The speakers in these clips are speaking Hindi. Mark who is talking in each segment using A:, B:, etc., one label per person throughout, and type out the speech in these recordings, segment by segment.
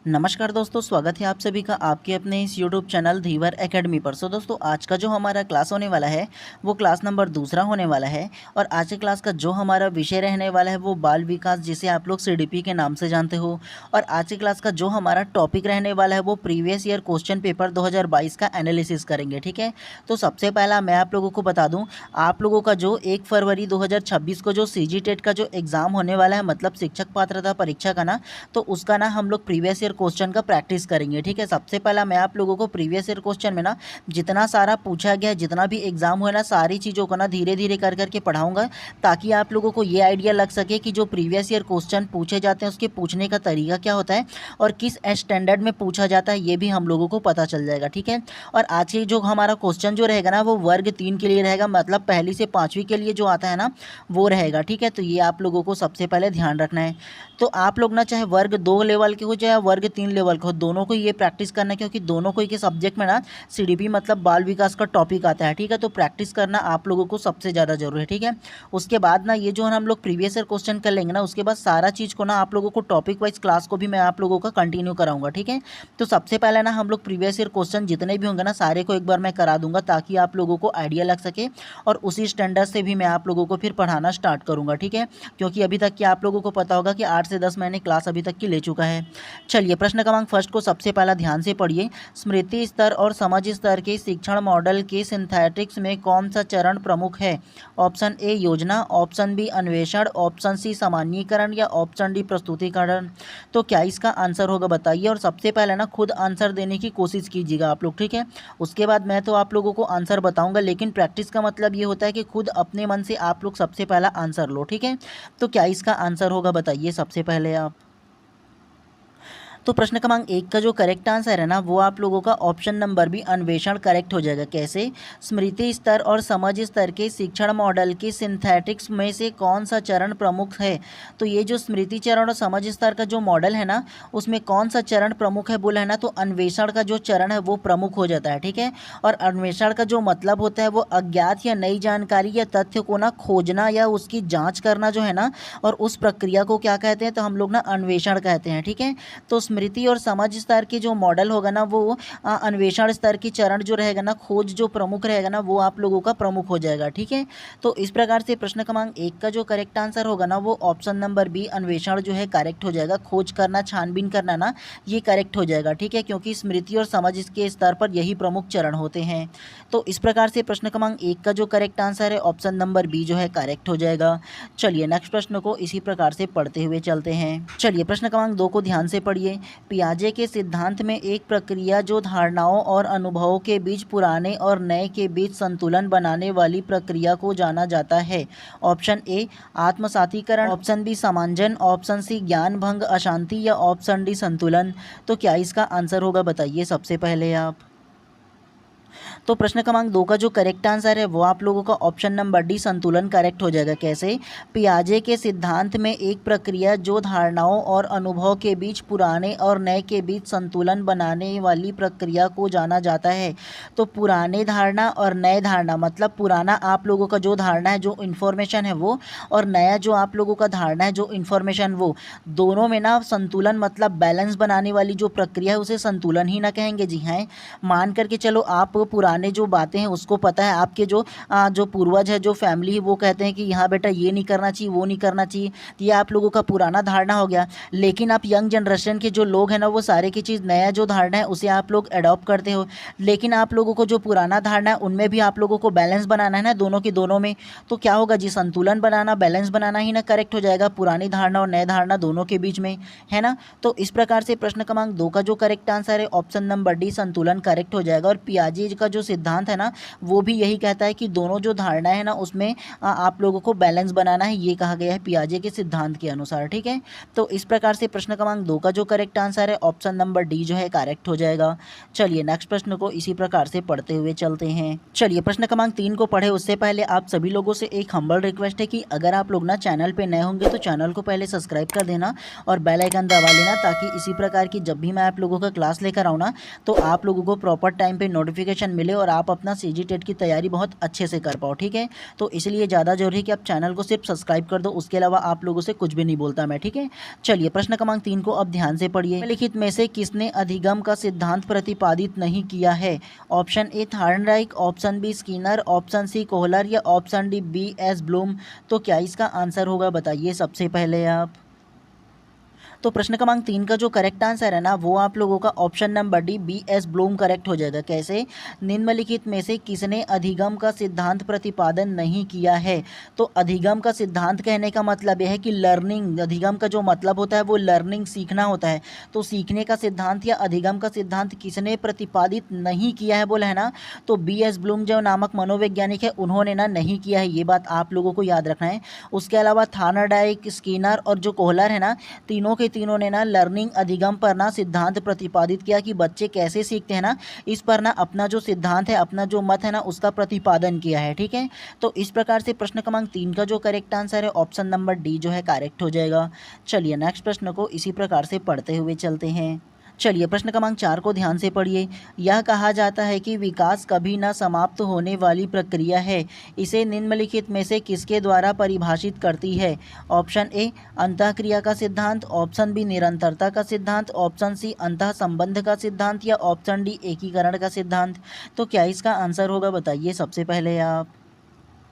A: नमस्कार दोस्तों, स्वागत है आप सभी का आपके अपने इस यूट्यूब चैनल धीवर एकेडमी पर। सो दोस्तों, आज का जो हमारा क्लास होने वाला है वो क्लास नंबर दूसरा होने वाला है। और आज के क्लास का जो हमारा विषय रहने वाला है वो बाल विकास, जिसे आप लोग सीडीपी के नाम से जानते हो। और आज के क्लास का जो हमारा टॉपिक रहने वाला है वो प्रीवियस ईयर क्वेश्चन पेपर 2022 का एनालिसिस करेंगे। ठीक है, तो सबसे पहला मैं आप लोगों को बता दूँ, आप लोगों का जो 1 फरवरी 2026 को जो CG टेट का जो एग्ज़ाम होने वाला है, मतलब शिक्षक पात्रता परीक्षा का ना, तो उसका ना हम लोग प्रीवियस ईयर क्वेश्चन का प्रैक्टिस करेंगे। ठीक है, सबसे पहला मैं आप लोगों को प्रीवियस ईयर क्वेश्चन में ना जितना सारा पूछा गया है, जितना भी एग्जाम हुआ है ना, सारी चीज़ों को ना धीरे धीरे कर करके पढ़ाऊंगा, ताकि आप लोगों को ये आइडिया लग सके कि जो प्रीवियस ईयर क्वेश्चन पूछे जाते हैं उसके पूछने का तरीका क्या होता है और किस स्टैंडर्ड में पूछा जाता है, ये भी हम लोगों को पता चल जाएगा। ठीक है, और आज के जो हमारा क्वेश्चन जो रहेगा ना वो वर्ग 3 के लिए रहेगा, मतलब पहली से 5वीं के लिए जो आता है ना वो रहेगा। ठीक है, तो ये आप लोगों को सबसे पहले ध्यान रखना है। तो आप लोग ना चाहे वर्ग 2 लेवल के हो चाहे वर्ग 3 लेवल के हो, दोनों को ये प्रैक्टिस करना है, क्योंकि दोनों को के सब्जेक्ट में ना सीडीपी मतलब बाल विकास का टॉपिक आता है। ठीक है, तो प्रैक्टिस करना आप लोगों को सबसे ज़्यादा जरूरी है। ठीक है, उसके बाद ना ये जो हम लोग प्रीवियस ईयर क्वेश्चन कर लेंगे ना, उसके बाद सारा चीज़ को ना आप लोगों को टॉपिक वाइज क्लास को भी मैं आप लोगों का कंटिन्यू कराऊंगा। ठीक है, तो सबसे पहले ना हम लोग प्रीवियस ईयर क्वेश्चन जितने भी होंगे ना सारे को एक बार मैं करा दूंगा, ताकि आप लोगों को आइडिया लग सके और उसी स्टैंडर्ड से भी मैं आप लोगों को फिर पढ़ाना स्टार्ट करूँगा। ठीक है, क्योंकि अभी तक की आप लोगों को पता होगा कि 8 से 10 मैंने क्लास अभी तक की ले चुका है। चलिए, प्रश्न क्रमांक फर्स्ट को सबसे पहला ध्यान से पढ़िए। स्मृति स्तर और समझ स्तर के शिक्षण मॉडल के सिंथेटिक्स में कौन सा चरण प्रमुख है? ऑप्शन ए योजना, ऑप्शन बी अन्वेषण, ऑप्शन सी सामान्यीकरण या ऑप्शन डी प्रस्तुतिकरण। तो क्या इसका आंसर होगा बताइए, और सबसे पहले ना खुद आंसर देने की कोशिश कीजिएगा आप लोग। ठीक है, उसके बाद मैं तो आप लोगों को आंसर बताऊंगा, लेकिन प्रैक्टिस का मतलब ये होता है कि खुद अपने मन से आप लोग सबसे पहला आंसर लो। ठीक है, तो क्या इसका आंसर होगा बताइए सबसे पहले आप। तो प्रश्न क्रमांक 1 का जो करेक्ट आंसर है ना वो आप लोगों का ऑप्शन नंबर बी अन्वेषण करेक्ट हो जाएगा। कैसे? स्मृति स्तर और समझ स्तर के शिक्षण मॉडल के सिंथेटिक्स में से कौन सा चरण प्रमुख है? तो ये जो स्मृति चरण और समझ स्तर का जो मॉडल है ना उसमें कौन सा चरण प्रमुख है बोला है ना, तो अन्वेषण का जो चरण है वो प्रमुख हो जाता है। ठीक है, और अन्वेषण का जो मतलब होता है वो अज्ञात या नई जानकारी या तथ्य को ना खोजना या उसकी जाँच करना जो है ना, और उस प्रक्रिया को क्या कहते हैं, तो हम लोग ना अन्वेषण कहते हैं। ठीक है, तो स्मृति और समझ स्तर की जो मॉडल होगा ना वो अन्वेषण स्तर की चरण जो रहेगा ना, खोज जो प्रमुख रहेगा ना वो आप लोगों का प्रमुख हो जाएगा। ठीक है, तो इस प्रकार से प्रश्न क्रमांक 1 का जो करेक्ट आंसर होगा ना वो ऑप्शन नंबर बी अन्वेषण जो है करेक्ट हो जाएगा। खोज करना, छानबीन करना ना, ये करेक्ट हो जाएगा। ठीक है, क्योंकि स्मृति और समझ के स्तर पर यही प्रमुख चरण होते हैं। तो इस प्रकार से प्रश्न क्रमांक 1 का जो करेक्ट आंसर है ऑप्शन नंबर बी जो है करेक्ट हो जाएगा। चलिए, नेक्स्ट प्रश्न को इसी प्रकार से पढ़ते हुए चलते हैं। चलिए, प्रश्न क्रमांक 2 को ध्यान से पढ़िए। पियाजे के सिद्धांत में एक प्रक्रिया जो धारणाओं और अनुभवों के बीच पुराने और नए के बीच संतुलन बनाने वाली प्रक्रिया को जाना जाता है। ऑप्शन ए आत्मसातीकरण, ऑप्शन बी समांजन, ऑप्शन सी ज्ञान भंग अशांति या ऑप्शन डी संतुलन। तो क्या इसका आंसर होगा बताइए सबसे पहले आप। तो प्रश्न क्रमांक 2 का जो करेक्ट आंसर है वो आप लोगों का ऑप्शन नंबर डी संतुलन करेक्ट हो जाएगा। कैसे? पियाजे के सिद्धांत में एक प्रक्रिया जो धारणाओं और अनुभव के बीच पुराने और नए के बीच संतुलन बनाने वाली प्रक्रिया को जाना जाता है। तो पुराने धारणा और नए धारणा, मतलब पुराना आप लोगों का जो धारणा है, जो इन्फॉर्मेशन है वो, और नया जो आप लोगों का धारणा है, जो इन्फॉर्मेशन, वो दोनों में ना संतुलन मतलब बैलेंस बनाने वाली जो प्रक्रिया है उसे संतुलन ही ना कहेंगे। जी हाँ, मान करके चलो आप पुराने जो बातें हैं उसको पता है, आपके जो पूर्वज है, जो फैमिली है, वो कहते हैं कि यहाँ बेटा ये नहीं करना चाहिए, वो नहीं करना चाहिए, तो ये आप लोगों का पुराना धारणा हो गया। लेकिन आप यंग जनरेशन के जो लोग हैं ना वो सारे की चीज़ नया जो धारणा है उसे आप लोग अडॉप्ट करते हो, लेकिन आप लोगों को जो पुराना धारणा है उनमें भी आप लोगों को बैलेंस बनाना है ना, दोनों की दोनों में। तो क्या होगा जी, संतुलन बनाना, बैलेंस बनाना ही ना करेक्ट हो जाएगा, पुरानी धारणा और नए धारणा दोनों के बीच में, है ना। तो इस प्रकार से प्रश्न क्रमांक 2 का जो करेक्ट आंसर है ऑप्शन नंबर डी संतुलन करेक्ट हो जाएगा। और पियाजे का जो सिद्धांत है ना वो भी यही कहता है कि दोनों जो धारणा है ना उसमें आप लोगों को बैलेंस बनाना है, ये कहा गया है पियाजे के सिद्धांत के अनुसार। ठीक है, तो इस प्रकार से प्रश्न क्रमांक 2 का जो करेक्ट आंसर है ऑप्शन नंबर डी जो है करेक्ट हो जाएगा। चलिए, नेक्स्ट प्रश्न को इसी प्रकार से पढ़ते हुए चलते हैं। चलिए, प्रश्न क्रमांक 3 को पढ़े उससे पहले आप सभी लोगों से एक हम्बल रिक्वेस्ट है कि अगर आप लोग ना चैनल पे नए होंगे तो चैनल को पहले सब्सक्राइब कर देना और बेल आइकन दबा लेना, ताकि इसी प्रकार की जब भी मैं आप लोगों का क्लास लेकर आऊँ ना तो आप लोगों को प्रॉपर टाइम पे नोटिफिकेशन नोटिफिकेशन मिले और आप अपना CGTET की तैयारी बहुत अच्छे से कर पाओ। ठीक है, तो इसलिए ज़्यादा जरूरी है कि आप चैनल को सिर्फ सब्सक्राइब कर दो, उसके अलावा आप लोगों से कुछ भी नहीं बोलता मैं। ठीक है, चलिए प्रश्न क्रमांक 3 को अब ध्यान से पढ़िए। निम्नलिखित में से किसने अधिगम का सिद्धांत प्रतिपादित नहीं किया है? Option A Thorndike, option B Skinner, option C Kohler या ऑप्शन डी BS ब्लूम। तो क्या इसका आंसर होगा बताइए सबसे पहले आप। तो प्रश्न क्रमांक 3 का जो करेक्ट आंसर है ना वो आप लोगों का option number D BS Bloom correct हो जाएगा। कैसे? निम्नलिखित में से किसने अधिगम का सिद्धांत प्रतिपादन नहीं किया है? तो अधिगम का सिद्धांत कहने का मतलब यह है कि लर्निंग, अधिगम का जो मतलब होता है वो लर्निंग, सीखना होता है। तो सीखने का सिद्धांत या अधिगम का सिद्धांत किसने प्रतिपादित नहीं किया है बोला है ना, तो BS ब्लूम जो नामक मनोवैज्ञानिक है उन्होंने ना नहीं किया है, ये बात आप लोगों को याद रखना है। उसके अलावा थॉर्नडाइक, स्किनर और जो कोहलर है ना, तीनों ने ना लर्निंग, अधिगम पर ना सिद्धांत प्रतिपादित किया कि बच्चे कैसे सीखते हैं ना, इस पर ना अपना जो सिद्धांत है, अपना जो मत है ना उसका प्रतिपादन किया है। ठीक है, तो इस प्रकार से प्रश्न क्रमांक 3 का जो करेक्ट आंसर है ऑप्शन नंबर डी जो है करेक्ट हो जाएगा। चलिए नेक्स्ट प्रश्न को इसी प्रकार से पढ़ते हुए चलते हैं। चलिए प्रश्न क्रमांक 4 को ध्यान से पढ़िए। यह कहा जाता है कि विकास कभी न समाप्त होने वाली प्रक्रिया है, इसे निम्नलिखित में से किसके द्वारा परिभाषित करती है? ऑप्शन ए अंतःक्रिया का सिद्धांत, ऑप्शन बी निरंतरता का सिद्धांत, ऑप्शन सी अंतः संबंध का सिद्धांत या ऑप्शन डी एकीकरण का सिद्धांत। तो क्या इसका आंसर होगा बताइए सबसे पहले आप।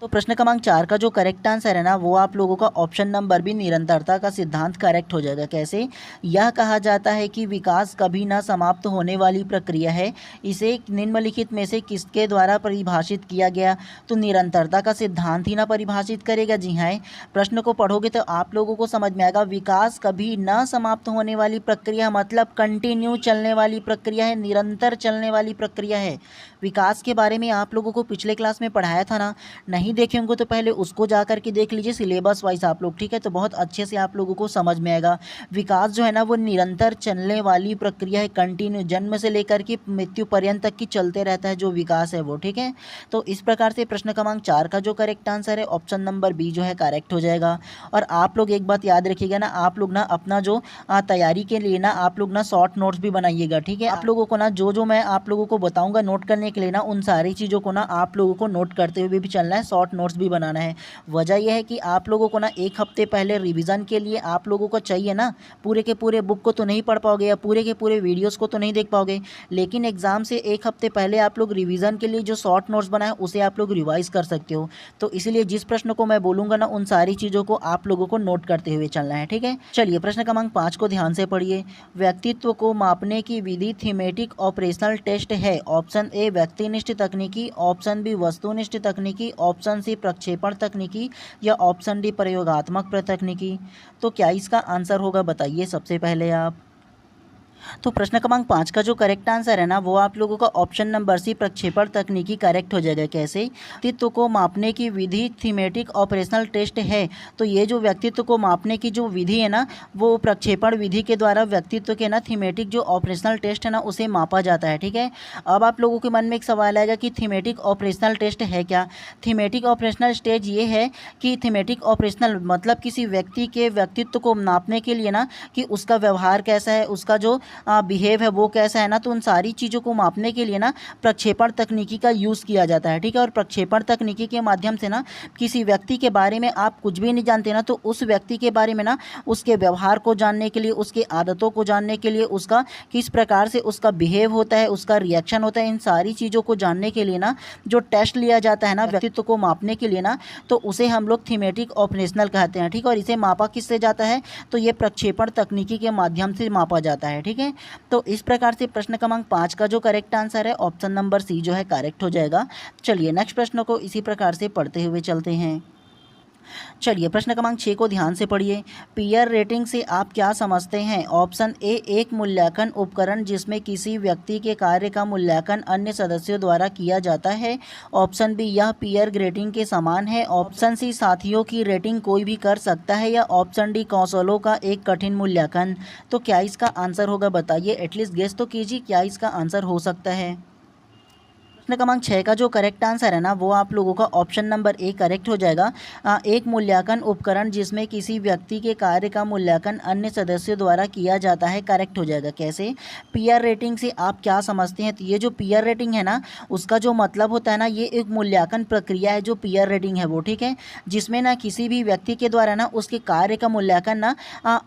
A: तो प्रश्न क्रमांक 4 का जो करेक्ट आंसर है ना वो आप लोगों का ऑप्शन नंबर बी निरंतरता का सिद्धांत करेक्ट हो जाएगा। कैसे? यह कहा जाता है कि विकास कभी ना समाप्त होने वाली प्रक्रिया है, इसे निम्नलिखित में से किसके द्वारा परिभाषित किया गया? तो निरंतरता का सिद्धांत ही ना परिभाषित करेगा। जी हाँ, प्रश्न को पढ़ोगे तो आप लोगों को समझ में आएगा। विकास कभी ना समाप्त होने वाली प्रक्रिया मतलब कंटिन्यू चलने वाली प्रक्रिया है, निरंतर चलने वाली प्रक्रिया है। विकास के बारे में आप लोगों को पिछले क्लास में पढ़ाया था ना, नहीं देखे होंगे तो पहले उसको जा कर के देख लीजिए सिलेबस वाइज आप लोग। ठीक है, तो बहुत अच्छे से आप लोगों को समझ में आएगा। विकास जो है ना वो निरंतर चलने वाली प्रक्रिया है, कंटिन्यू, जन्म से लेकर के मृत्यु पर्यंत तक की चलते रहता है जो विकास है वो। ठीक है, तो इस प्रकार से प्रश्न क्रमांक 4 का जो करेक्ट आंसर है ऑप्शन नंबर बी जो है करेक्ट हो जाएगा। और आप लोग एक बात याद रखिएगा ना, आप लोग ना अपना जो तैयारी के लिए ना आप लोग ना शॉर्ट नोट्स भी बनाइएगा। ठीक है, आप लोगों को ना जो मैं आप लोगों को बताऊंगा नोट करने के लिए ना, उन सारी चीज़ों को ना आप लोगों को नोट करते हुए भी चलना है, शॉर्ट नोट्स भी बनाना है। वजह यह है कि आप लोगों को ना एक हफ्ते पहले रिवीजन के लिए आप लोगों को चाहिए ना, पूरे के पूरे बुक को तो नहीं पढ़ पाओगे या पूरे के पूरे वीडियोस को तो नहीं देख पाओगे, लेकिन एग्जाम से एक हफ्ते पहले आप लोग रिवीजन के लिए जो शॉर्ट नोट्स बनाए उसे आप लोग रिवाइज कर सकते हो। तो इसलिए जिस प्रश्न को मैं बोलूंगा ना उन सारी चीज़ों को आप लोगों को नोट करते हुए चलना है। ठीक है, चलिए प्रश्न क्रमांक 5 को ध्यान से पढ़िए। व्यक्तित्व को मापने की विधि थीमेटिक ऑपरेशनल टेस्ट है। ऑप्शन ए व्यक्तिनिष्ठ तकनीकी, ऑप्शन बी वस्तुनिष्ठ तकनीकी, ऑप्शन सी प्रक्षेपण तकनीकी या ऑप्शन डी प्रयोगात्मक तकनीकी। तो क्या इसका आंसर होगा बताइए सबसे पहले आप। तो प्रश्न क्रमांक 5 का जो करेक्ट आंसर है ना वो आप लोगों का ऑप्शन नंबर सी प्रक्षेपण तकनीकी करेक्ट हो जाएगा। कैसे? व्यक्तित्व को मापने की विधि थीमेटिक ऑपरेशनल टेस्ट है। तो ये जो व्यक्तित्व को मापने की जो विधि है ना वो प्रक्षेपण विधि के द्वारा व्यक्तित्व के ना थीमेटिक जो ऑपरेशनल टेस्ट है ना उसे मापा जाता है। ठीक है, अब आप लोगों के मन में एक सवाल आएगा कि थीमेटिक ऑपरेशनल टेस्ट है क्या? थीमेटिक ऑपरेशनल स्टेज ये है कि थीमेटिक ऑपरेशनल मतलब किसी व्यक्ति के व्यक्तित्व को नापने के लिए ना कि उसका व्यवहार कैसा है, उसका जो बिहेव है वो कैसा है ना, तो उन सारी चीज़ों को मापने के लिए ना प्रक्षेपण तकनीकी का यूज़ किया जाता है। ठीक है, और प्रक्षेपण तकनीकी के माध्यम से ना किसी व्यक्ति के बारे में आप कुछ भी नहीं जानते ना, तो उस व्यक्ति के बारे में ना उसके व्यवहार को जानने के लिए, उसकी आदतों को जानने के लिए, उसका किस प्रकार से उसका बिहेव होता है, उसका रिएक्शन होता है, इन सारी चीज़ों को जानने के लिए ना जो टेस्ट लिया जाता है ना व्यक्तित्व को मापने के लिए ना, तो उसे हम लोग थीमेटिक ऑपरेशनल कहते हैं। ठीक है, और इसे मापा किससे जाता है? तो ये प्रक्षेपण तकनीकी के माध्यम से मापा जाता है। ठीक है, तो इस प्रकार से प्रश्न क्रमांक 5 का जो करेक्ट आंसर है ऑप्शन नंबर सी जो है करेक्ट हो जाएगा। चलिए नेक्स्ट प्रश्न को इसी प्रकार से पढ़ते हुए चलते हैं। चलिए प्रश्न क्रमांक 6 को ध्यान से पढ़िए। पीयर रेटिंग से आप क्या समझते हैं? ऑप्शन ए एक मूल्यांकन उपकरण जिसमें किसी व्यक्ति के कार्य का मूल्यांकन अन्य सदस्यों द्वारा किया जाता है। ऑप्शन बी यह पीयर ग्रेडिंग के समान है। ऑप्शन सी साथियों की रेटिंग कोई भी कर सकता है या ऑप्शन डी कौशलों का एक कठिन मूल्यांकन। तो क्या इसका आंसर होगा बताइए, एटलीस्ट गेस तो कीजिए क्या इसका आंसर हो सकता है। प्रश्न क्रमांक 6 का जो करेक्ट आंसर है ना वो आप लोगों का ऑप्शन नंबर ए करेक्ट हो जाएगा। एक मूल्यांकन उपकरण जिसमें किसी व्यक्ति के कार्य का मूल्यांकन अन्य सदस्यों द्वारा किया जाता है, करेक्ट हो जाएगा। कैसे? पीयर रेटिंग से आप क्या समझते हैं? तो ये जो पीयर रेटिंग है ना उसका जो मतलब होता है ना, ये एक मूल्यांकन प्रक्रिया है जो पीयर रेटिंग है वो, ठीक है, जिसमें ना किसी भी व्यक्ति के द्वारा ना उसके कार्य का मूल्यांकन ना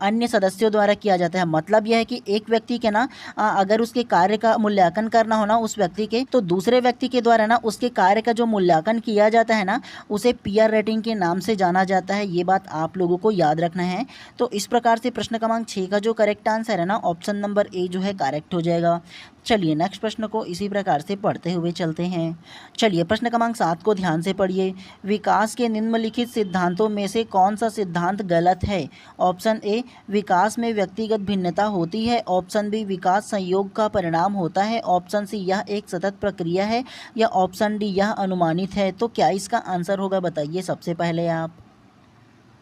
A: अन्य सदस्यों द्वारा किया जाता है। मतलब यह है कि एक व्यक्ति के ना अगर उसके कार्य का मूल्यांकन करना हो ना उस व्यक्ति के, तो दूसरे व्यक्ति के द्वारा ना उसके कार्य का जो मूल्यांकन किया जाता है ना उसे पीयर रेटिंग के नाम से जाना जाता है। ये बात आप लोगों को याद रखना है। तो इस प्रकार से प्रश्न क्रमांक 6 का जो करेक्ट आंसर है ना ऑप्शन नंबर ए जो है करेक्ट हो जाएगा। चलिए नेक्स्ट प्रश्न को इसी प्रकार से पढ़ते हुए चलते हैं। चलिए प्रश्न क्रमांक 7 को ध्यान से पढ़िए। विकास के निम्नलिखित सिद्धांतों में से कौन सा सिद्धांत गलत है? ऑप्शन ए, विकास में व्यक्तिगत भिन्नता होती है। ऑप्शन बी, विकास संयोग का परिणाम होता है। ऑप्शन सी, यह एक सतत प्रक्रिया है। या ऑप्शन डी, यह अनुमानित है। तो क्या इसका आंसर होगा बताइए सबसे पहले आप।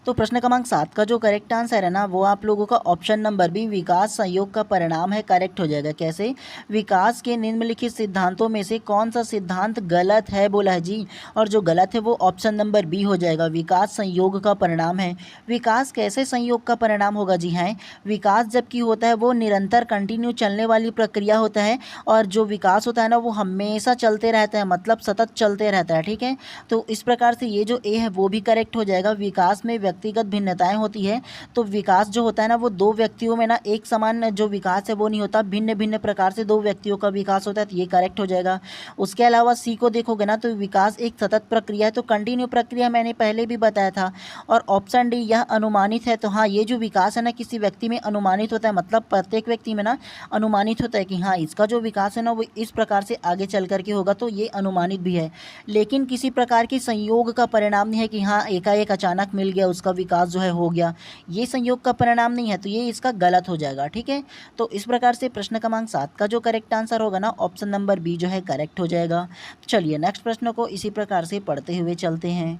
A: तो प्रश्न क्रमांक 7 का जो करेक्ट आंसर है ना वो आप लोगों का ऑप्शन नंबर बी, विकास संयोग का परिणाम है, करेक्ट हो जाएगा। कैसे? विकास के निम्नलिखित सिद्धांतों में से कौन सा सिद्धांत गलत है बोला है जी, और जो गलत है वो ऑप्शन नंबर बी हो जाएगा, विकास संयोग का परिणाम है। विकास कैसे संयोग का परिणाम होगा? जी हाँ, विकास जबकि होता है वो निरंतर कंटिन्यू चलने वाली प्रक्रिया होता है, और जो विकास होता है ना वो हमेशा चलते रहता है, मतलब सतत चलते रहता है, ठीक है। तो इस प्रकार से ये जो ए है वो भी करेक्ट हो जाएगा। विकास में व्यक्तिगत भिन्नताएं होती है, तो विकास जो होता है ना वो दो व्यक्तियों में ना एक समान जो विकास है वो नहीं होता, भिन्न भिन्न प्रकार से दो व्यक्तियों का विकास होता है, तो ये करेक्ट हो जाएगा। उसके अलावा सी को देखोगे ना तो विकास एक सतत प्रक्रिया है, तो कंटिन्यू प्रक्रिया मैंने पहले भी बताया था। और ऑप्शन डी, यह अनुमानित है। तो हाँ, ये जो विकास है ना किसी व्यक्ति में अनुमानित होता है, मतलब प्रत्येक व्यक्ति में ना अनुमानित होता है कि हाँ इसका जो विकास है ना वो इस प्रकार से आगे चल करके होगा, तो ये अनुमानित भी है। लेकिन किसी प्रकार की संयोग का परिणाम नहीं है कि हाँ एकाएक अचानक मिल गया उसका विकास जो है हो गया, ये संयोग का परिणाम नहीं है, तो ये इसका गलत हो जाएगा, ठीक है। तो इस प्रकार से प्रश्न क्रमांक 7 का जो करेक्ट आंसर होगा ना ऑप्शन नंबर बी जो है करेक्ट हो जाएगा। चलिए नेक्स्ट प्रश्न को इसी प्रकार से पढ़ते हुए चलते हैं।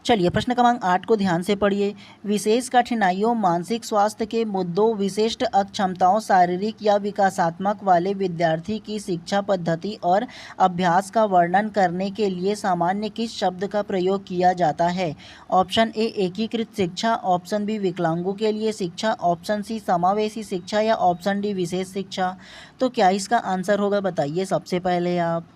A: चलिए प्रश्न क्रमांक 8 को ध्यान से पढ़िए। विशेष कठिनाइयों, मानसिक स्वास्थ्य के मुद्दों, विशिष्ट अक्षमताओं, शारीरिक या विकासात्मक वाले विद्यार्थी की शिक्षा पद्धति और अभ्यास का वर्णन करने के लिए सामान्य किस शब्द का प्रयोग किया जाता है? ऑप्शन ए, एकीकृत शिक्षा। ऑप्शन बी, विकलांगों के लिए शिक्षा। ऑप्शन सी, समावेशी शिक्षा। या ऑप्शन डी, विशेष शिक्षा। तो क्या इसका आंसर होगा बताइए सबसे पहले आप।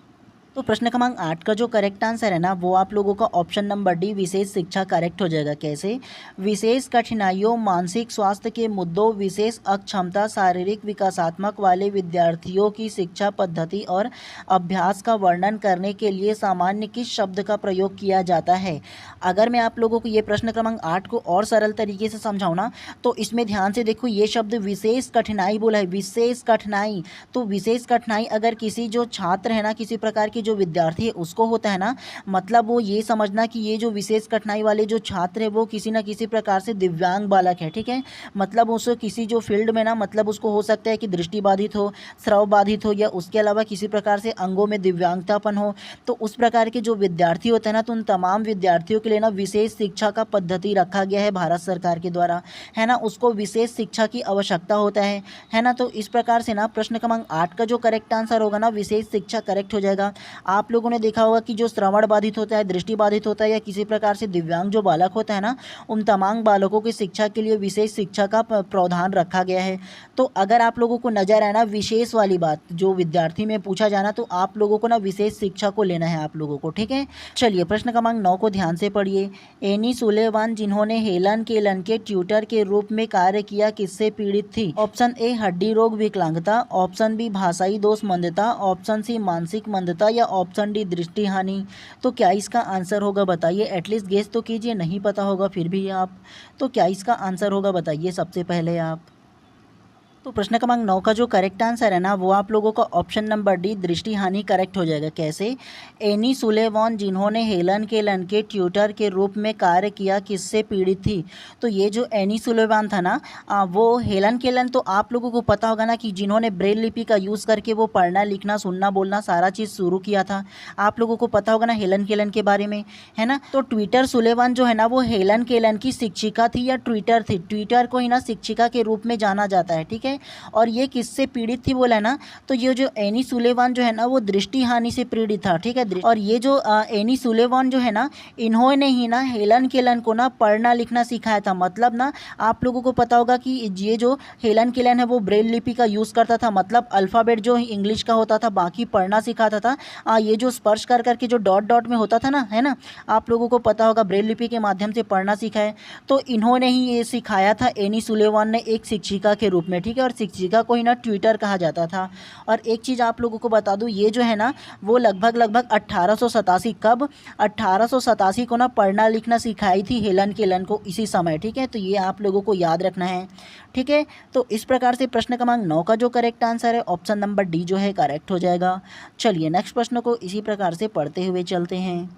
A: तो प्रश्न क्रमांक 8 का जो करेक्ट आंसर है ना वो आप लोगों का ऑप्शन नंबर डी, विशेष शिक्षा करेक्ट हो जाएगा। कैसे? विशेष कठिनाइयों, मानसिक स्वास्थ्य के मुद्दों, विशेष अक्षमता, शारीरिक विकासात्मक वाले विद्यार्थियों की शिक्षा पद्धति और अभ्यास का वर्णन करने के लिए सामान्य किस शब्द का प्रयोग किया जाता है? अगर मैं आप लोगों को ये प्रश्न क्रमांक 8 को और सरल तरीके से समझाऊँ ना तो इसमें ध्यान से देखो, ये शब्द विशेष कठिनाई बोला है, विशेष कठिनाई। तो विशेष कठिनाई अगर किसी जो छात्र है ना, किसी प्रकार की जो विद्यार्थी है उसको होता है ना, मतलब वो ये समझना कि ये जो विशेष कठिनाई वाले जो छात्र है वो किसी न किसी प्रकार से दिव्यांग बालक है, ठीक है। मतलब उसको किसी जो फील्ड में ना, मतलब उसको हो सकता है कि दृष्टि बाधित हो, श्रव बाधित हो, या उसके अलावा किसी प्रकार से अंगों में दिव्यांगतापन हो। तो उस प्रकार के जो विद्यार्थी होते हैं ना, तो उन तमाम विद्यार्थियों के लिए ना विशेष शिक्षा का पद्धति रखा गया है भारत सरकार के द्वारा, है ना। उसको विशेष शिक्षा की आवश्यकता होता है ना। तो इस प्रकार से ना प्रश्न क्रमांक 8 का जो करेक्ट आंसर होगा ना विशेष शिक्षा करेक्ट हो जाएगा। आप लोगों ने देखा होगा कि जो श्रवण बाधित होता है, दृष्टि बाधित होता है, या किसी प्रकार से दिव्यांग जो बालक होता है ना, उन तमाम बालकों की शिक्षा के लिए विशेष शिक्षा का प्रावधान रखा गया है। तो अगर आप लोगों को नजर आए ना विशेष वाली बात जो विद्यार्थी में पूछा जाना, तो आप लोगों को ना विशेष शिक्षा को लेना है आप लोगों को, ठीक है। चलिए प्रश्न क्रमांक 9 को ध्यान से पढ़िए। एनी सुलेवान जिन्होंने हेलन केलन के ट्यूटर के रूप में कार्य किया किससे पीड़ित थी? ऑप्शन ए, हड्डी रोग विकलांगता। ऑप्शन बी, भाषाई दोष मंदता। ऑप्शन सी, मानसिक मंदता। या ऑप्शन डी, दृष्टि हानि। तो क्या इसका आंसर होगा बताइए, एटलीस्ट गेस तो कीजिए, नहीं पता होगा फिर भी आप। तो क्या इसका आंसर होगा बताइए सबसे पहले आप। तो प्रश्न क्रमांक 9 का जो करेक्ट आंसर है ना वो आप लोगों का ऑप्शन नंबर डी, दृष्टि हानि करेक्ट हो जाएगा। कैसे? एनी सुलेवान जिन्होंने हेलन केलन के ट्यूटर के रूप में कार्य किया किससे पीड़ित थी? तो ये जो एनी सुलेवान था ना वो हेलन केलन, तो आप लोगों को पता होगा ना कि जिन्होंने ब्रेल लिपि का यूज़ करके वो पढ़ना लिखना सुनना बोलना सारा चीज़ शुरू किया था। आप लोगों को पता होगा ना हेलन केलन के बारे में, है ना। तो ट्विटर सुलेवान जो है ना वो हेलन केलन की शिक्षिका थी या ट्विटर थी, ट्विटर को ही ना शिक्षिका के रूप में जाना जाता है, ठीक है। है। और ये किससे पीड़ित थी बोला है ना, तो ये जो एनी सुलेवान जो है ना वो दृष्टि हानि से पीड़ित था, ठीक है। और ये जो एनी सुलेवान जो है ना, इन्होंने ही ना हेलन केलन को ना पढ़ना लिखना सिखाया था। मतलब ना आप लोगों को पता होगा कि ये जो हेलन केलन है वो ब्रेल लिपि का यूज़ करता था, मतलब अल्फ़ाबेट जो इंग्लिश का होता था, बाकी पढ़ना सिखाता था। ये जो स्पर्श कर करके जो डॉट डॉट में होता था ना, है ना, आप लोगों को पता होगा ब्रेल लिपि के माध्यम से पढ़ना सीखा है। तो इन्होंने ही ये सिखाया था, एनी सुलेवान ने, एक शिक्षिका के रूप में, ठीक है। और शिक्षिका को ही ना ट्विटर कहा जाता था। और एक चीज़ आप लोगों को बता दूँ, ये जो है ना वो लगभग 1887, कब 1887 को ना पढ़ना लिखना सिखाई थी हेलन केलन को, इसी समय, ठीक है। तो ये आप लोगों को याद रखना है, ठीक है। तो इस प्रकार से प्रश्न क्रमांक 9 का जो करेक्ट आंसर है ऑप्शन नंबर डी जो है करेक्ट हो जाएगा। चलिए नेक्स्ट प्रश्न को इसी प्रकार से पढ़ते हुए चलते हैं।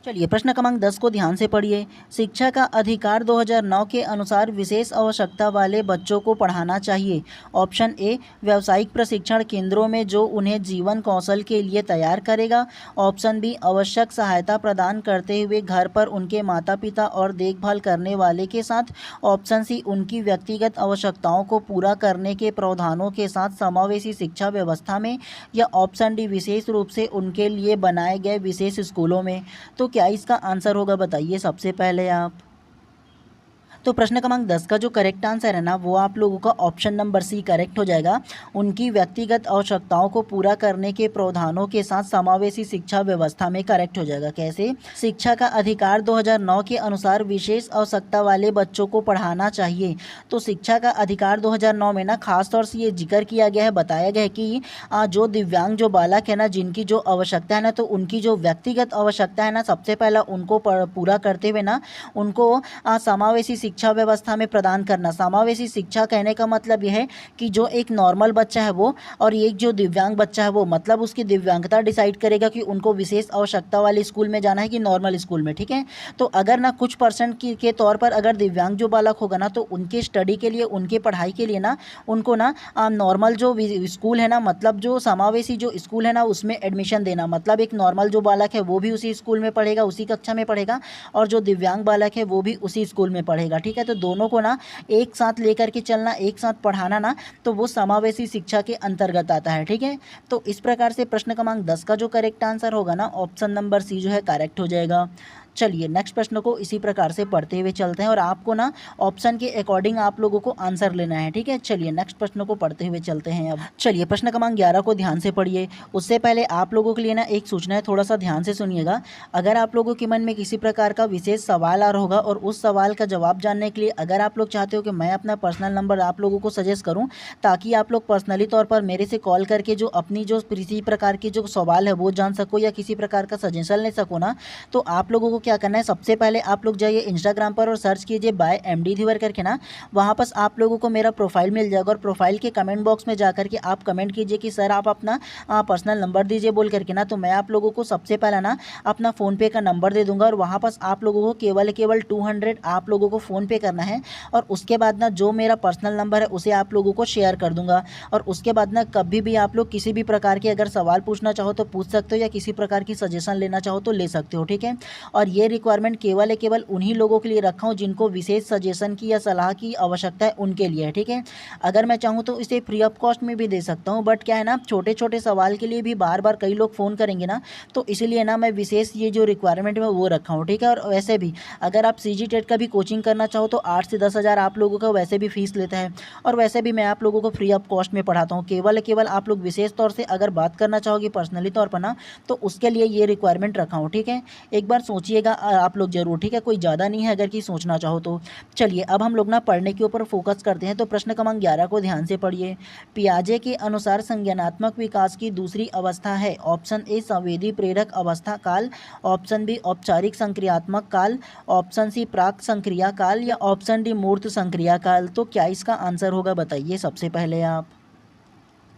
A: चलिए प्रश्न क्रमांक 10 को ध्यान से पढ़िए। शिक्षा का अधिकार 2009 के अनुसार विशेष आवश्यकता वाले बच्चों को पढ़ाना चाहिए। ऑप्शन ए, व्यावसायिक प्रशिक्षण केंद्रों में जो उन्हें जीवन कौशल के लिए तैयार करेगा। ऑप्शन बी, आवश्यक सहायता प्रदान करते हुए घर पर उनके माता पिता और देखभाल करने वाले के साथ। ऑप्शन सी, उनकी व्यक्तिगत आवश्यकताओं को पूरा करने के प्रावधानों के साथ समावेशी शिक्षा व्यवस्था में। या ऑप्शन डी, विशेष रूप से उनके लिए बनाए गए विशेष स्कूलों में। तो क्या इसका आंसर होगा बताइए सबसे पहले आप। तो प्रश्न क्रमांक 10 का जो करेक्ट आंसर है ना वो आप लोगों का ऑप्शन नंबर सी करेक्ट हो जाएगा। उनकी व्यक्तिगत आवश्यकताओं को पूरा करने के प्रावधानों के साथ समावेशी शिक्षा व्यवस्था में करेक्ट हो जाएगा। कैसे? शिक्षा का अधिकार 2009 के अनुसार विशेष आवश्यकता वाले बच्चों को पढ़ाना चाहिए। तो शिक्षा का अधिकार 2009 में ना खास तौर से ये जिक्र किया गया है, बताया गया है कि जो दिव्यांग जो बालक है ना, जिनकी जो आवश्यकता है ना, तो उनकी जो व्यक्तिगत आवश्यकता है ना, सबसे पहला उनको पूरा करते हुए ना उनको समावेशी शिक्षा व्यवस्था में प्रदान करना। समावेशी शिक्षा कहने का मतलब यह है कि जो एक नॉर्मल बच्चा है वो और एक जो दिव्यांग बच्चा है वो, मतलब उसकी दिव्यांगता डिसाइड करेगा कि उनको विशेष आवश्यकता वाले स्कूल में जाना है कि नॉर्मल स्कूल में, ठीक है। तो अगर ना कुछ परसेंट के तौर पर अगर दिव्यांग जो बालक होगा ना, तो उनके स्टडी के लिए, उनके पढ़ाई के लिए ना उनको ना नॉर्मल जो स्कूल है ना, मतलब जो समावेशी जो स्कूल है ना उसमें एडमिशन देना। मतलब एक नॉर्मल जो बालक है वो भी उसी स्कूल में पढ़ेगा, उसी कक्षा में पढ़ेगा, और जो दिव्यांग बालक है वो भी उसी स्कूल में पढ़ेगा, ठीक है। तो दोनों को ना एक साथ लेकर के चलना, एक साथ पढ़ाना ना, तो वो समावेशी शिक्षा के अंतर्गत आता है, ठीक है। तो इस प्रकार से प्रश्न क्रमांक 10 का जो करेक्ट आंसर होगा ना ऑप्शन नंबर सी जो है करेक्ट हो जाएगा। चलिए नेक्स्ट प्रश्न को इसी प्रकार से पढ़ते हुए चलते हैं और आपको ना ऑप्शन के अकॉर्डिंग आप लोगों को आंसर लेना है, ठीक है। चलिए नेक्स्ट प्रश्न को पढ़ते हुए चलते हैं। अब चलिए प्रश्न क्रमांक 11 को ध्यान से पढ़िए। उससे पहले आप लोगों के लिए ना एक सूचना है, थोड़ा सा ध्यान से सुनिएगा। अगर आप लोगों के मन में किसी प्रकार का विशेष सवाल आ रहा होगा और उस सवाल का जवाब जानने के लिए अगर आप लोग चाहते हो कि मैं अपना पर्सनल नंबर आप लोगों को सजेस्ट करूँ, ताकि आप लोग पर्सनली तौर पर मेरे से कॉल करके जो अपनी जो किसी प्रकार की जो सवाल है वो जान सको या किसी प्रकार का सजेशन ले सको ना, तो आप लोगों को क्या करना है, सबसे पहले आप लोग जाइए इंस्टाग्राम पर और सर्च कीजिए बाय एमडी धीवर करके ना। वहाँ पर आप लोगों को मेरा प्रोफाइल मिल जाएगा और प्रोफाइल के कमेंट बॉक्स में जाकर के आप कमेंट कीजिए कि सर आप अपना पर्सनल नंबर दीजिए बोल करके ना। तो मैं आप लोगों को सबसे पहला ना अपना फ़ोनपे का नंबर दे दूंगा और वहाँ पर आप लोगों को केवल 200 आप लोगों को फ़ोनपे करना है। और उसके बाद ना जो मेरा पर्सनल नंबर है उसे आप लोगों को शेयर कर दूंगा। और उसके बाद ना कभी भी आप लोग किसी भी प्रकार के अगर सवाल पूछना चाहो तो पूछ सकते हो या किसी प्रकार की सजेशन लेना चाहो तो ले सकते हो, ठीक है। और ये रिक्वायरमेंट केवल उन्हीं लोगों के लिए रखा हूँ जिनको विशेष सजेशन की या सलाह की आवश्यकता है, उनके लिए है, ठीक है। अगर मैं चाहूँ तो इसे फ्री ऑफ कॉस्ट में भी दे सकता हूँ, बट क्या है ना, छोटे छोटे सवाल के लिए भी बार बार कई लोग फ़ोन करेंगे ना, तो इसलिए ना मैं विशेष ये जो रिक्वायरमेंट है वो रखा हूँ, ठीक है। और वैसे भी अगर आप सीजी टेट का भी कोचिंग करना चाहो तो 8 से 10 हज़ार आप लोगों का वैसे भी फीस लेता है। और वैसे भी मैं आप लोगों को फ्री ऑफ कॉस्ट में पढ़ाता हूँ। केवल आप लोग विशेष तौर से अगर बात करना चाहोगे पर्सनली तौर पर ना, तो उसके लिए ये रिक्वायरमेंट रखा हूँ, ठीक है। एक बार सोचिएगा आप लोग जरूर, ठीक है। कोई ज़्यादा नहीं है अगर कि सोचना चाहो तो। चलिए अब हम लोग ना पढ़ने के ऊपर फोकस करते हैं। तो प्रश्न क्रमांक 11 को ध्यान से पढ़िए। पियाजे के अनुसार संज्ञानात्मक विकास की दूसरी अवस्था है। ऑप्शन ए, संवेदी प्रेरक अवस्था काल। ऑप्शन बी, औपचारिक संक्रियात्मक काल। ऑप्शन सी, प्राक संक्रिया काल। या ऑप्शन डी, मूर्त संक्रिया काल। तो क्या इसका आंसर होगा बताइए सबसे पहले आप।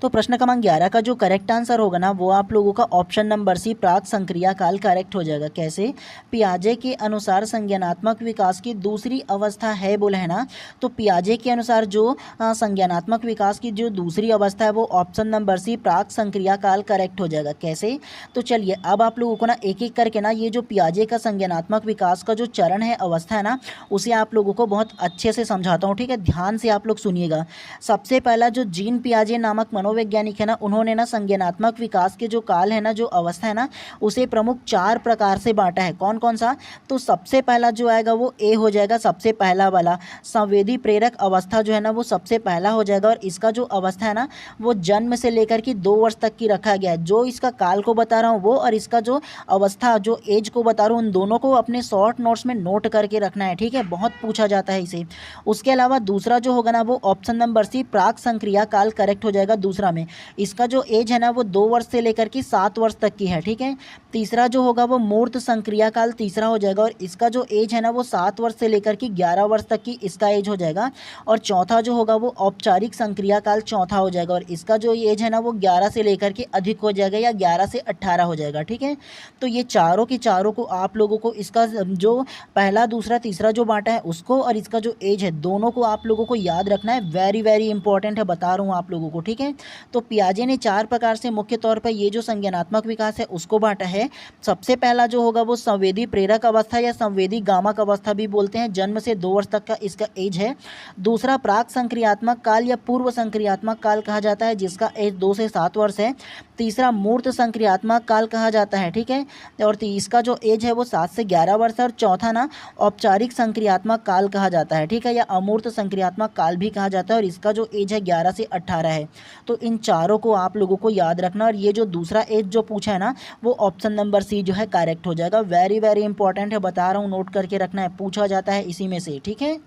A: तो प्रश्न क्रमांक 11 का जो करेक्ट आंसर होगा ना वो आप लोगों का ऑप्शन नंबर सी प्राक संक्रिया काल करेक्ट हो जाएगा। कैसे? पियाजे के अनुसार संज्ञानात्मक विकास की दूसरी अवस्था है बोले है ना, तो पियाजे के अनुसार जो संज्ञानात्मक विकास की जो दूसरी अवस्था है वो ऑप्शन नंबर सी प्राक संक्रिया काल करेक्ट हो जाएगा। कैसे? तो चलिए अब आप लोगों को ना एक एक करके ना ये जो पियाजे का संज्ञानात्मक विकास का जो चरण है, अवस्था है ना, उसे आप लोगों को बहुत अच्छे से समझाता हूँ। ठीक है, ध्यान से आप लोग सुनिएगा। सबसे पहला जो जीन पियाजे नामक मनोवैज्ञानिक है ना, उन्होंने ना संज्ञानात्मक विकास के जो काल है ना, जो अवस्था है ना, उसे प्रमुख 4 प्रकार से बांटा है। कौन कौन सा? तो सबसे पहला जो आएगा वो ए हो जाएगा, सबसे पहला वाला संवेदी प्रेरक अवस्था जो है ना वो सबसे पहला हो जाएगा। और इसका जो अवस्था है ना वो जन्म से लेकर के 2 वर्ष तक की रखा गया है। जो इसका काल को बता रहा हूँ वो और इसका जो अवस्था जो एज को बता रहा हूँ, उन दोनों को अपने शॉर्ट नोट्स में नोट करके रखना है। ठीक है, बहुत पूछा जाता है इसे। उसके अलावा दूसरा जो होगा ना वो ऑप्शन नंबर सी प्राक संक्रिया काल करेक्ट हो जाएगा। दूसरा में इसका जो एज है ना वो 2 वर्ष से लेकर के 7 वर्ष तक की है। ठीक है, तीसरा जो होगा वो मूर्त संक्रिया काल तीसरा हो जाएगा और इसका जो एज है ना वो 7 वर्ष से लेकर के 11 वर्ष तक की इसका एज हो जाएगा। और चौथा जो होगा वो औपचारिक संक्रिया काल चौथा हो जाएगा और इसका जो एज है ना वो 11 से लेकर के अधिक हो जाएगा या 11 से 18 हो जाएगा। ठीक है, तो ये चारों के चारों को आप लोगों को इसका जो पहला दूसरा तीसरा जो बांटा है उसको और इसका जो एज है दोनों को आप लोगों को याद रखना है। वेरी वेरी इंपॉर्टेंट है, बता रहा हूँ आप लोगों को। ठीक है, तो पियाजे ने 4 प्रकार से मुख्य तौर पर ये जो संज्ञानात्मक विकास है उसको बांटा है। सबसे पहला जो होगा वो संवेदी प्रेरक अवस्था या संवेदी गामक अवस्था भी बोलते हैं, जन्म से 2 वर्ष तक का इसका एज है। दूसरा प्राक संक्रियात्मक काल या पूर्व संक्रियात्मक काल कहा जाता है जिसका एज 2 से 7 वर्ष है। तीसरा मूर्त संक्रियात्मक काल कहा जाता है। ठीक है, और इसका जो एज है वो 7 से 11 वर्ष है। और चौथा ना औपचारिक संक्रियात्मक काल कहा जाता है। ठीक है, या अमूर्त संक्रियात्मक काल भी कहा जाता है और इसका जो एज है 11 से 18 है। तो इन चारों को आप लोगों को याद रखना और ये जो दूसरा एज जो पूछा है ना वो ऑप्शन नंबर सी जो है करेक्ट हो जाएगा। वेरी वेरी इंपॉर्टेंट है, बता रहा हूँ, नोट करके रखना है, पूछा जाता है इसी में से। ठीक है,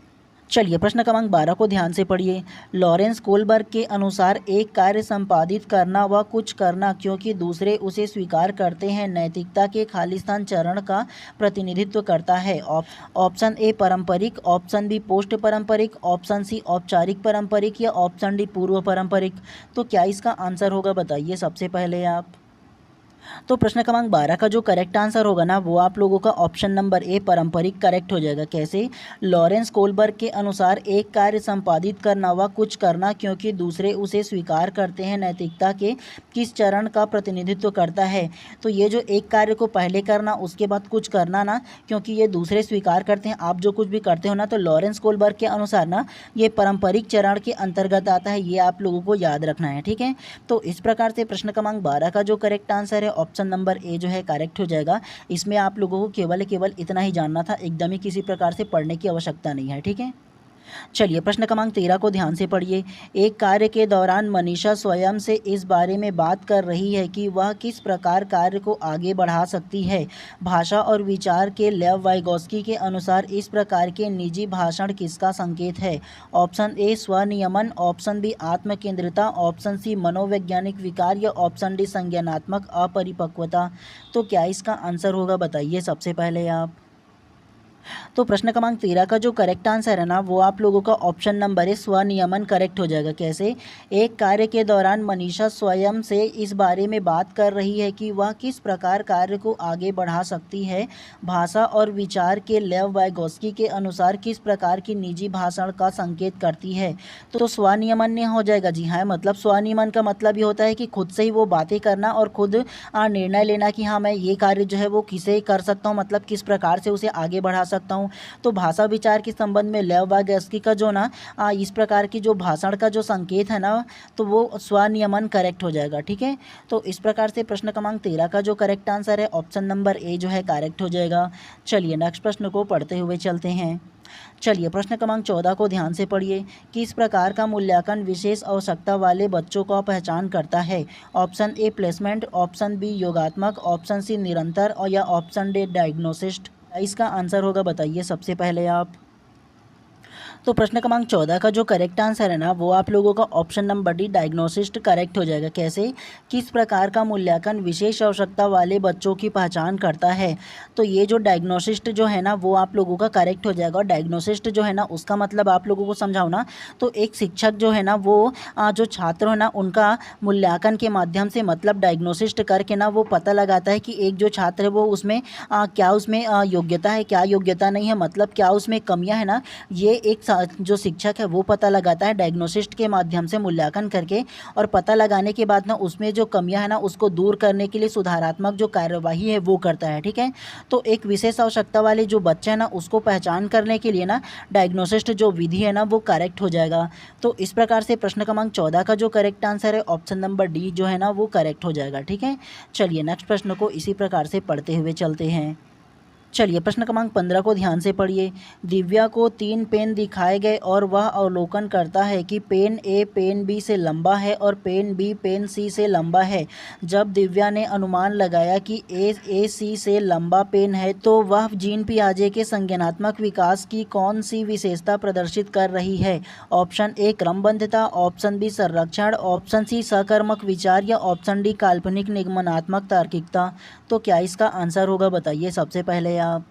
A: चलिए प्रश्न क्रमांक 12 को ध्यान से पढ़िए। लॉरेंस कोलबर्ग के अनुसार एक कार्य संपादित करना व कुछ करना क्योंकि दूसरे उसे स्वीकार करते हैं नैतिकता के खालिस्तान चरण का प्रतिनिधित्व करता है। ऑप्शन ए पारंपरिक, ऑप्शन बी पोस्ट पारंपरिक, ऑप्शन सी औपचारिक पारंपरिक या ऑप्शन डी पूर्व पारंपरिक। तो क्या इसका आंसर होगा बताइए सबसे पहले आप। तो प्रश्न क्रमांक 12 का जो करेक्ट आंसर होगा ना वो आप लोगों का ऑप्शन नंबर ए पारंपरिक करेक्ट हो जाएगा। कैसे? लॉरेंस कोलबर्ग के अनुसार एक कार्य संपादित करना व कुछ करना क्योंकि दूसरे उसे स्वीकार करते हैं नैतिकता के किस चरण का प्रतिनिधित्व करता है। तो ये जो एक कार्य को पहले करना उसके बाद कुछ करना ना, क्योंकि ये दूसरे स्वीकार करते हैं आप जो कुछ भी करते हो ना, तो लॉरेंस कोलबर्ग के अनुसार ना ये पारंपरिक चरण के अंतर्गत आता है। ये आप लोगों को याद रखना है। ठीक है, तो इस प्रकार से प्रश्न क्रमांक 12 का जो करेक्ट आंसर है ऑप्शन नंबर ए जो है करेक्ट हो जाएगा। इसमें आप लोगों को केवल इतना ही जानना था, एकदम ही किसी प्रकार से पढ़ने की आवश्यकता नहीं है। ठीक है, चलिए प्रश्न क्रमांक 13 को ध्यान से पढ़िए। एक कार्य के दौरान मनीषा स्वयं से इस बारे में बात कर रही है कि वह किस प्रकार कार्य को आगे बढ़ा सकती है। भाषा और विचार के लेव वाइगोस्की के अनुसार इस प्रकार के निजी भाषण किसका संकेत है। ऑप्शन ए स्वनियमन, ऑप्शन बी आत्मकेंद्रिता, ऑप्शन सी मनोवैज्ञानिक विकार या ऑप्शन डी संज्ञानात्मक अपरिपक्वता। तो क्या इसका आंसर होगा बताइए सबसे पहले आप। तो प्रश्न क्रमांक 13 का जो करेक्ट आंसर है ना वो आप लोगों का ऑप्शन नंबर है स्वनियमन करेक्ट हो जाएगा। कैसे? एक कार्य के दौरान मनीषा स्वयं से इस बारे में बात कर रही है कि वह किस प्रकार कार्य को आगे बढ़ा सकती है। भाषा और विचार के लेव वाइगोस्की के अनुसार किस प्रकार की निजी भाषण का संकेत करती है। तो स्वनियमन ने हो जाएगा। जी हाँ, मतलब स्वनियमन का मतलब ये होता है कि खुद से ही वो बातें करना और खुद निर्णय लेना कि हाँ मैं ये कार्य जो है वो किसे कर सकता हूँ, मतलब किस प्रकार से उसे आगे बढ़ा सकता हूँ। तो भाषा विचार के संबंध में लेव वाइगोस्की का जो ना इस प्रकार की जो भाषण का जो संकेत है ना तो वो स्वनियमन करेक्ट हो जाएगा। ठीक है, तो इस प्रकार से प्रश्न क्रमांक 13 का जो करेक्ट आंसर है ऑप्शन नंबर ए जो है करेक्ट हो जाएगा। चलिए नेक्स्ट प्रश्न को पढ़ते हुए चलते हैं। चलिए प्रश्न क्रमांक 14 को ध्यान से पढ़िए। किस प्रकार का मूल्यांकन विशेष आवश्यकता वाले बच्चों को पहचान करता है। Option A placement, option B योगात्मक, ऑप्शन सी निरंतर और या ऑप्शन डी डायग्नोसिस्ट। इसका आंसर होगा बताइए सबसे पहले आप। तो प्रश्न क्रमांक 14 का जो करेक्ट आंसर है ना वो आप लोगों का ऑप्शन नंबर डी डायग्नोसिस्ट करेक्ट हो जाएगा। कैसे? किस प्रकार का मूल्यांकन विशेष आवश्यकता वाले बच्चों की पहचान करता है। तो ये जो डायग्नोसिस्ट जो है ना वो आप लोगों का करेक्ट हो जाएगा। और डायग्नोसिस्ट जो है ना उसका मतलब आप लोगों को समझाऊँ ना, तो एक शिक्षक जो है ना वो जो छात्र है ना उनका मूल्यांकन के माध्यम से मतलब डायग्नोसिस्ट करके ना वो पता लगाता है कि एक जो छात्र है वो उसमें क्या उसमें योग्यता है, क्या योग्यता नहीं है, मतलब क्या उसमें कमियां है ना, ये एक जो शिक्षक है वो पता लगाता है डायग्नोसिस्ट के माध्यम से मूल्यांकन करके। और पता लगाने के बाद ना उसमें जो कमियां है ना उसको दूर करने के लिए सुधारात्मक जो कार्यवाही है वो करता है। ठीक है, तो एक विशेष आवश्यकता वाले जो बच्चे हैं ना उसको पहचान करने के लिए ना डायग्नोसिस्ट जो विधि है ना वो करेक्ट हो जाएगा। तो इस प्रकार से प्रश्न क्रमांक 14 का जो करेक्ट आंसर है ऑप्शन नंबर डी जो है ना वो करेक्ट हो जाएगा। ठीक है, चलिए नेक्स्ट प्रश्न को इसी प्रकार से पढ़ते हुए चलते हैं। चलिए प्रश्न क्रमांक 15 को ध्यान से पढ़िए। दिव्या को 3 पेन दिखाए गए और वह अवलोकन करता है कि पेन ए पेन बी से लंबा है और पेन बी पेन सी से लंबा है। जब दिव्या ने अनुमान लगाया कि ए सी से लंबा पेन है तो वह जीन पियाजे के संज्ञानात्मक विकास की कौन सी विशेषता प्रदर्शित कर रही है। ऑप्शन ए क्रमबद्धता, ऑप्शन बी संरक्षण, ऑप्शन सी सकर्मक विचार या ऑप्शन डी काल्पनिक निगमनात्मक तार्किकता। तो क्या इसका आंसर होगा बताइए सबसे पहले आप।